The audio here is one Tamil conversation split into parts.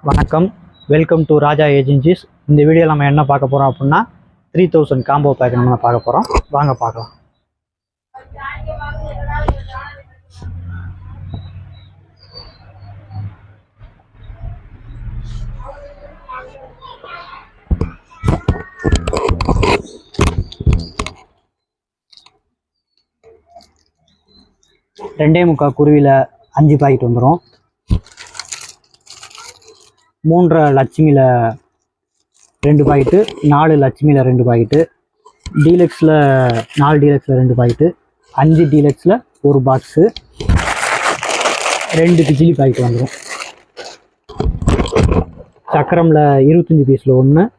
வணக்கம், வெல்கம் டு ராஜா ஏஜென்சிஸ். இந்த வீடியோ நம்ம என்ன பார்க்க போகிறோம் அப்படின்னா 3000 காம்போ பேக் நம்ம பார்க்க போகிறோம். வாங்க பார்க்கலாம். ரெண்டே முக்கால் குருவியில் 5 பாக்கெட் வந்துடும். 3 லட்சுமியில் 2 பாக்கெட்டு, 4 லட்சுமியில் 2 பாக்கெட்டு, டீலக்ஸில் 4 டீலக்ஸில் 2 பாக்கெட்டு, 5 டீலக்ஸில் 1 பாக்ஸு, 2 பிஜிலி பாக்கெட் வந்துடும். சக்கரமில் 25 பீஸில் 1,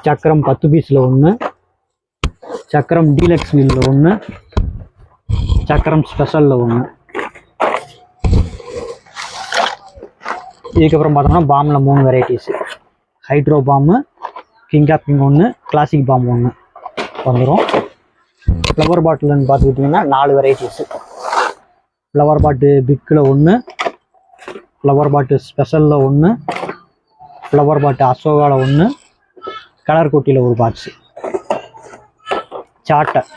சக்கரம் 10 பீஸில் 1, சக்கரம் டீலக்ஸ் மீலில் 1, சக்கரம் ஸ்பெஷலில் 1. இதுக்கப்புறம் பார்த்தோம்னா பாமில் 3 வெரைட்டிஸு, ஹைட்ரோ பாம்பு, கிங் ஆஃப் கிங் 1, கிளாசிக் பாம்பு 1 வந்துடும். ஃப்ளவர் பாட்டில்னு பார்த்துக்கிட்டிங்கன்னா 4 வெரைட்டிஸு, ஃப்ளவர் பாட்டு பிக்கில் 1, ஃப்ளவர் பாட்டு ஸ்பெஷலில் 1, ஃப்ளவர் பாட்டு அசோகாவில் 1, கலர் கொட்டியில் 1 பாக்ஸு.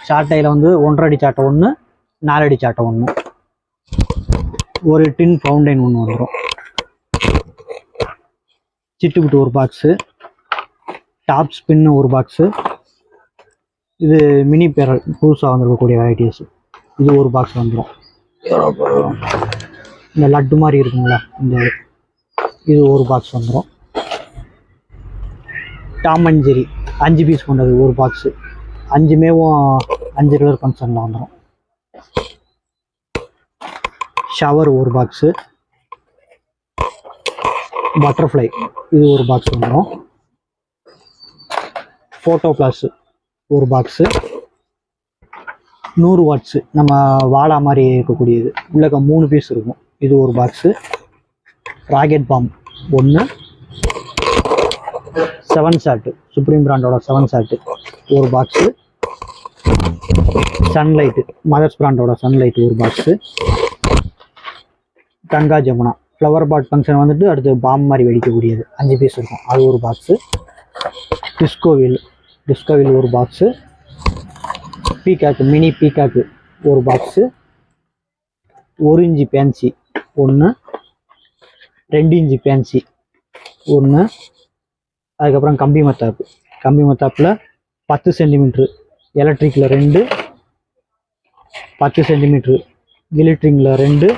சாட்டையில் வந்து 1.5 அடி சாட்டை 1, 4 அடி சாட்டை 1, ஒரு டின் ஃபவுண்டைன் 1 வந்துடும். சிட்டுக்குட்டு 1 பாக்ஸு, டாப் ஸ்பின்னு 1 பாக்ஸு. இது மினி பேரல் புதுசாக வந்துருக்கக்கூடிய வெரைட்டிஸ், இது 1 பாக்ஸ் வந்துடும். இந்த லட்டு மாதிரி இருக்குங்களா, இது 1 பாக்ஸ் வந்துடும். டாம் அண்ட் ஜெரி 5 பீஸ் கொண்டது 1 பாக்ஸு, 5மேவும் 5 கலர் ஃபங்க்ஷனில் வந்துடும். ஷவர் 1 பாக்ஸு, பட்டர்ஃப்ளை இது 1 பாக்ஸ் வந்துடும். ஃபோட்டோ ப்ளஸ் 1 பாக்ஸு, 100 வாட்ஸு நம்ம வாழா மாதிரி இருக்கக்கூடியது, உள்ளக்க 3 பீஸ் இருக்கும், இது 1 box. Rocket bomb 1, 7 shot supreme பிராண்டோட 7 ஷாட்டு 1 பாக்ஸு. சன்லைட்டு மதர்ஸ் பிராண்டோட sunlight 1 box. Ganga Jamuna flower pot function வந்துட்டு அடுத்து பாம் மாதிரி வெடிக்கக்கூடியது 5 பீஸ் இருக்கும், அது 1 பாக்ஸு. டிஸ்கோவில் 1 box. Peacock mini peacock 1 box. 1 inch fancy 1, 2 inch fancy 1. அதுக்கப்புறம் கம்பி மத்தாப்பில் 10 சென்டிமீட்ரு எலக்ட்ரிக்கில் 2, 10 சென்டிமீட்ரு கிலிட்ரிங்கில் 2,